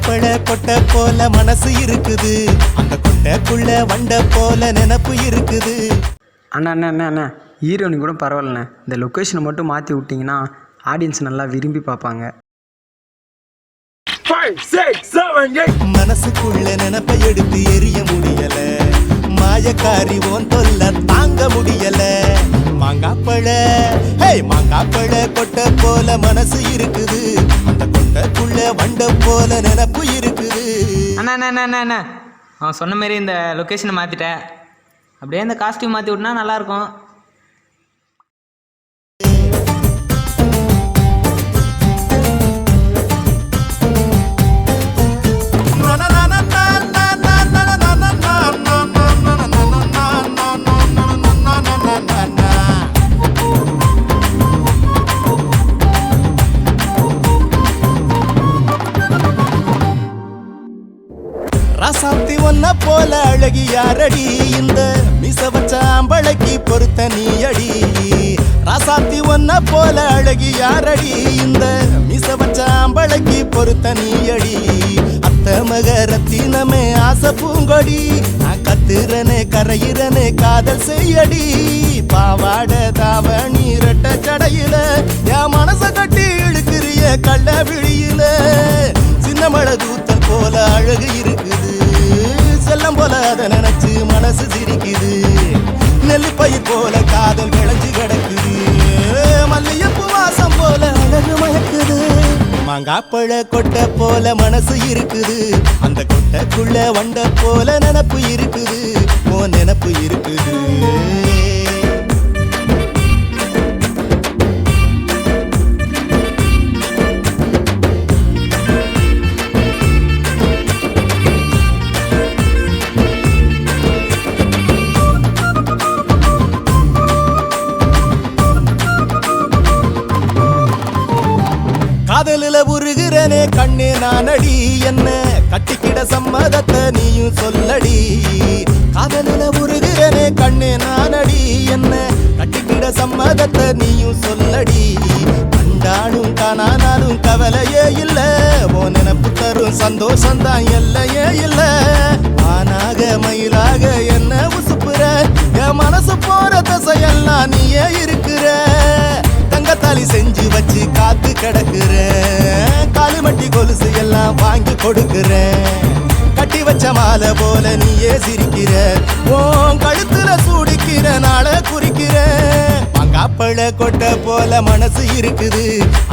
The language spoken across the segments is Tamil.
மாங்காப்பழ கொட்டை போல மனசு இருக்குது, அந்த கொட்டைக்குள்ள வண்ட போல நினப்பு இருக்குது. அண்ணா அண்ணா அண்ணா அண்ணா ஹீரோனி கூட பரவாயில்லண்ணே, இந்த லொக்கேஷனை மட்டும் மாற்றி விட்டிங்கன்னா ஆடியன்ஸ் நல்லா விரும்பி பார்ப்பாங்க. மனசுக்குள்ள நினப்பை எடுத்து எரிய முடியல, மாயக்காரி ஓன் தொல்ல தாங்க முடியல. மாங்காப்பழ மாங்காப்பழ கொட்டை போல மனசு இருக்குது, அந்த கொட்டைக்குள்ள வண்ட போல நினப்பு இருக்குது. அண்ணா அண்ணா அண்ணா அண்ணா அவன் சொன்ன மாரி இந்த லொக்கேஷனை மாற்றிட்டேன், அப்படியே இந்த காஸ்டியூம் மாற்றி விட்னா நல்லாயிருக்கும். ராசாத்தி ஒன்ன போல அழகி யாரடி, இந்த மிச வச்ச அம்பளைக்கு பொறுத்த நீ அடி. ராசாத்தி ஒன்ன போல அழகி யாரடி, இந்த மிச வச்ச அம்பளைக்கு பொறுத்த நீ அடி. அத்த மகரத்தினமே ஆசை பூங்கொடி, நான் கத்துறனே கரையிறனே காதல் செய்யடி. பாவாட தாவணி ரெட்ட சடையில என் மனச கட்டி இழுக்கிறிய கள்ள விழியில. சின்ன மழை தூத்தல் போல அழகு இருக்குது, செல்லம் போல அதை நினைச்சு மனசு சிரிக்குது. நெல்லிப்பயிர் போல காதல் விளைஞ்சு கிடக்குது, மல்லியப்பூ வாசம் போல அழகு மயக்குது. மாங்காப்பழ கொட்டை போல மனசு இருக்குது, அந்த கொட்டைக்குள்ள வண்ட போல நினப்பு இருக்குது, ஓ நினப்பு இருக்குது. காதலில உருகிறனே கண்ணே நானடி, என்ன கட்டிக்கிட சம்மதத்தை நீயும் சொல்லடி. காதலில உருகிறனே கண்ணே நானடி, என்ன கட்டிக்கிட சம்மதத்தை நீயும் சொல்லடி. கண்டாலும் காணானாலும் கவலையே இல்ல, ஓ நினப்பு தரும் சந்தோஷம்தான் எல்லையே இல்ல. ஆனாக மயிலாக என்ன உசுப்புற, என் மனசு போற தசையெல்லாம் நீயே இருக்கிற. தங்கத்தாலி செஞ்சு வச்சு காத்து கிடக்குற, காலுமட்டி கொலுசு எல்லாம் வாங்கி கொடுக்குற. கட்டி வச்ச மாலை போல நீயே சிரிக்கிற, உன் கழுத்துல சூடிக்கிற நாளை குறிக்கிற. மாங்காப்பழ கொட்டை போல மனசு இருக்குது,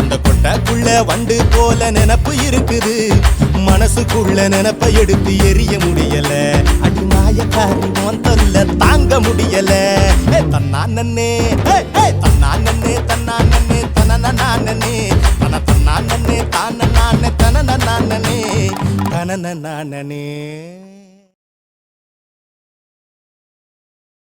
அந்த கொட்டைக்குள்ள வண்டு போல நினப்பு இருக்குது. மனசுக்குள்ள நினப்பை எடுத்து எரிய முடியல, அடி மாயக்காரி உன் தொல்ல தாங்க முடியல. தன்னானே தன்னானே தன்னானே தனனே தன தன்னானே தானே தனனே தனனே.